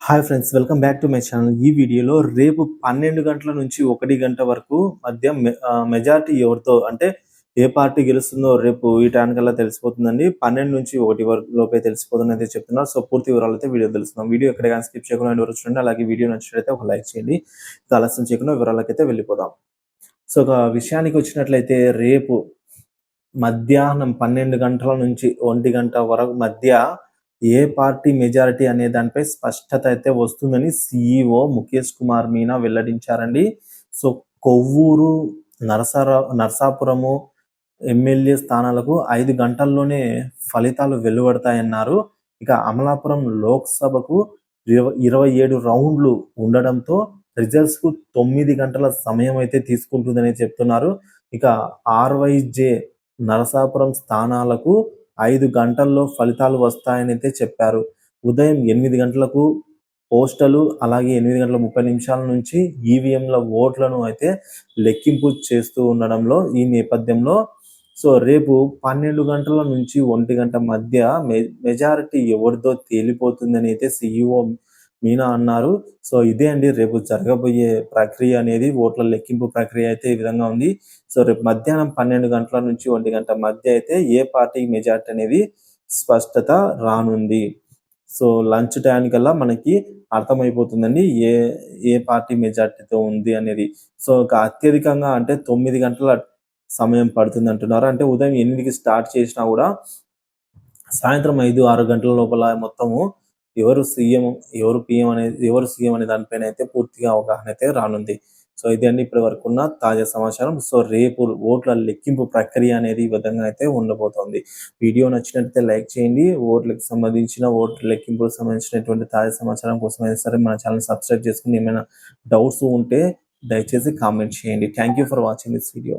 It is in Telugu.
Hi friends, welcome back to my channel. ఈ వీడియోలో రేపు 12 గంటల నుంచి 1 గంట వరకు మధ్య మెజారిటీ ఎవరితో అంటే ఏ పార్టీ గెలుస్తుందో రేపు ఈ టైంకల్లా తెలిసిపోతుందండి. 12 నుంచి 1 వరకు లోపే తెలిసిపోతుందని అయితే చెప్తున్నారు. సో పూర్తి వివరాలు అయితే వీడియో తెలుసుకుందాం. వీడియో ఎక్కడ కానీ స్కిప్ చేయకుండా ఎండ్ వరకు చూడండి. అలాగే వీడియో నచ్చినట్లయితే ఒక లైక్ చేయండి. ఇక ఆలస్యం చేయకుండా వివరాలకి అయితే వెళ్ళిపోదాం. సో ఒక విషయానికి వచ్చినట్లయితే రేపు మధ్యాహ్నం 12 గంటల నుంచి 1 గంట వరకు మధ్య ఏ పార్టీ మెజారిటీ అనే దానిపై స్పష్టత అయితే వస్తుందని CEO ముఖేష్ కుమార్ మీనా వెల్లడించారండి. సో కొవ్వూరు, నరసాపురము ఎమ్మెల్యే స్థానాలకు 5 గంటల్లోనే ఫలితాలు వెలువడతాయన్నారు. ఇక అమలాపురం లోక్సభకు 27 రౌండ్లు ఉండడంతో రిజల్ట్స్ కు 9 గంటల సమయం అయితే తీసుకుంటుందని చెప్తున్నారు. ఇక RYJ నరసాపురం స్థానాలకు 5 గంటల్లో ఫలితాలు వస్తాయని అయితే చెప్పారు. ఉదయం 8 గంటలకు పోస్టలు, అలాగే 8:30 నుంచి ఈవీఎంల ఓట్లను అయితే లెక్కింపు చేస్తూ ఉండడంలో ఈ నేపథ్యంలో సో రేపు 12 గంటల నుంచి 1 గంట మధ్య మెజారిటీ ఎవరిదో తేలిపోతుందని అయితే CEO మీనా అన్నారు. సో ఇదే అండి రేపు జరగబోయే ప్రక్రియ అనేది, ఓట్ల లెక్కింపు ప్రక్రియ అయితే ఈ విధంగా ఉంది. సో రేపు మధ్యాహ్నం 12 గంటల నుంచి 1 గంట మధ్య అయితే ఏ పార్టీ మెజారిటీ అనేది స్పష్టత రానుంది. సో లంచ్ టైంకల్లా మనకి అర్థమైపోతుందండి ఏ పార్టీ మెజారిటీతో ఉంది అనేది. సో అత్యధికంగా అంటే 9 గంటల సమయం పడుతుంది అంటున్నారు. అంటే ఉదయం 8కి స్టార్ట్ చేసినా కూడా సాయంత్రం 5-6 గంటల లోపల మొత్తము ఎవరు సీఎం అనే దానిపైన అయితే పూర్తిగా అవగాహన అయితే రానుంది. సో ఇది అండి ఇప్పటి వరకు ఉన్న తాజా సమాచారం. సో రేపు ఓట్ల లెక్కింపు ప్రక్రియ అనేది ఈ విధంగా అయితే ఉండబోతోంది. వీడియో నచ్చినట్లయితే లైక్ చేయండి. ఓట్లకు సంబంధించిన ఓట్ల లెక్కింపుకు సంబంధించినటువంటి తాజా సమాచారం కోసం అయినా సరే మన ఛానల్ సబ్స్క్రైబ్ చేసుకుని ఏమైనా డౌట్స్ ఉంటే దయచేసి కామెంట్ చేయండి. Thank you for watching this video.